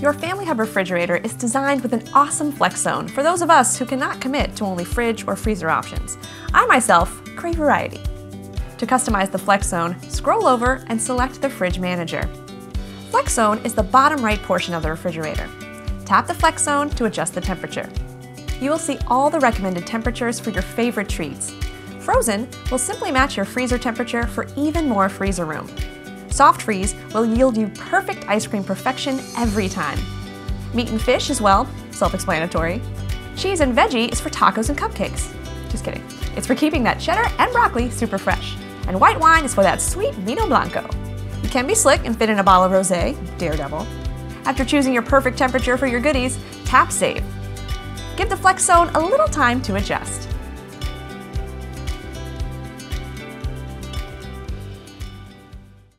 Your Family Hub refrigerator is designed with an awesome FlexZone for those of us who cannot commit to only fridge or freezer options. I myself crave variety. To customize the FlexZone, scroll over and select the Fridge Manager. FlexZone is the bottom right portion of the refrigerator. Tap the FlexZone to adjust the temperature. You will see all the recommended temperatures for your favorite treats. Frozen will simply match your freezer temperature for even more freezer room. Soft freeze will yield you perfect ice cream perfection every time. Meat and fish as well, self-explanatory. Cheese and veggie is for tacos and cupcakes. Just kidding. It's for keeping that cheddar and broccoli super fresh. And white wine is for that sweet vino blanco. You can be slick and fit in a bottle of rosé, daredevil. After choosing your perfect temperature for your goodies, tap Save. Give the FlexZone a little time to adjust.